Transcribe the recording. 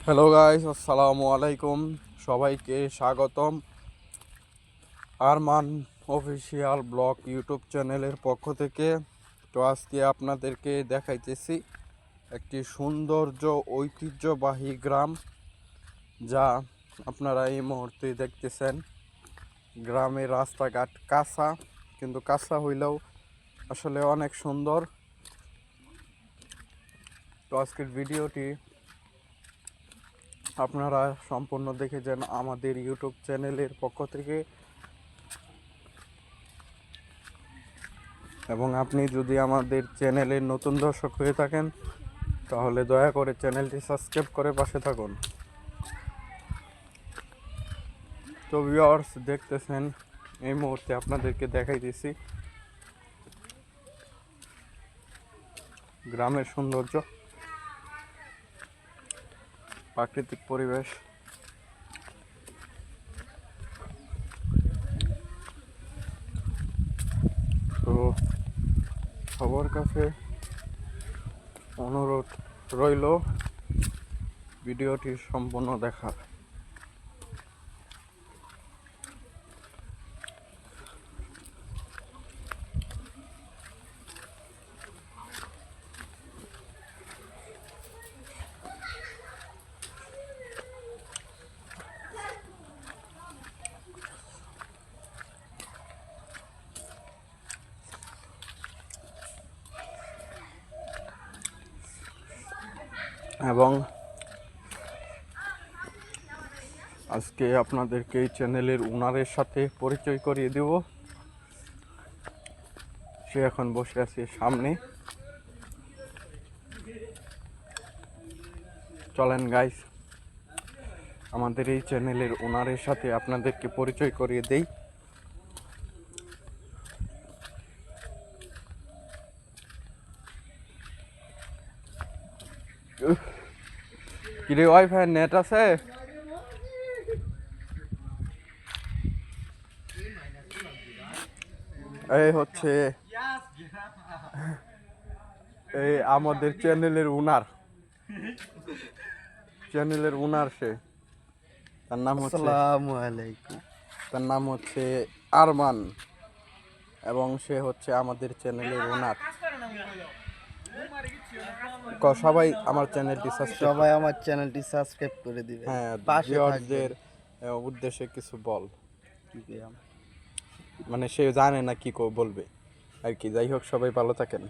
Hello guys, আসসালামু আলাইকুম। সবাইকে স্বাগতম আরমান অফিসিয়াল ব্লগ ইউটিউব চ্যানেলের পক্ষ থেকে। তো আজকে আপনাদেরকে দেখাইতেছি একটি সৌন্দর্য ঐতিহ্যবাহী গ্রাম, যা আপনারা এই মুহূর্তে দেখতেছেন। গ্রামের রাস্তাঘাট কাঁচা, কিন্তু কাঁচা হইলেও আসলে অনেক সুন্দর। তো আজকের ভিডিওটি আপনারা সম্পূর্ণ দেখেছেন আমাদের ইউটিউব চ্যানেলের পক্ষ থেকে, এবং আপনি যদি আমাদের চ্যানেলের নতুন দর্শক হয়ে থাকেন তাহলে দয়া করে চ্যানেলটি সাবস্ক্রাইব করে পাশে থাকুন। তো ভিউয়ার্স, দেখতেছেন এই মুহূর্তে আপনাদেরকে দেখাইতেছি গ্রামের সৌন্দর্য, প্রাকৃতিক পরিবেশ। তো সবার কাছে অনুরোধ রইল ভিডিওটি সম্পূর্ণ দেখার। এবং আজকে আপনাদেরকে এই চ্যানেলের ওনারের সাথে পরিচয় করিয়ে দেব। সে এখন বসে আছে সামনে। চলেন গাইস, আমাদের এই চ্যানেলের ওনারের সাথে আপনাদেরকে পরিচয় করিয়ে দেই। কিরে, ওয়াইফাই নেট আছে? এই হচ্ছে এই আমাদের চ্যানেলের ওনার সে, তার নাম হচ্ছে আসসালামু আলাইকুম। তার নাম হচ্ছে আরমান, এবং সে হচ্ছে আমাদের চ্যানেলের ওনার। সবাই আমার চ্যানেলটি সাবস্ক্রাইব, সবাই আমার চ্যানেলটি সাবস্ক্রাইব করে দিবেন। হ্যাঁ, পাশে ভিউয়ারদের থাকবেন। উদ্দেশ্যে কিছু বল। কি কইলাম? মানে সে জানে না কি বলবে আর কি। যাই হোক, সবাই ভালো থাকেন।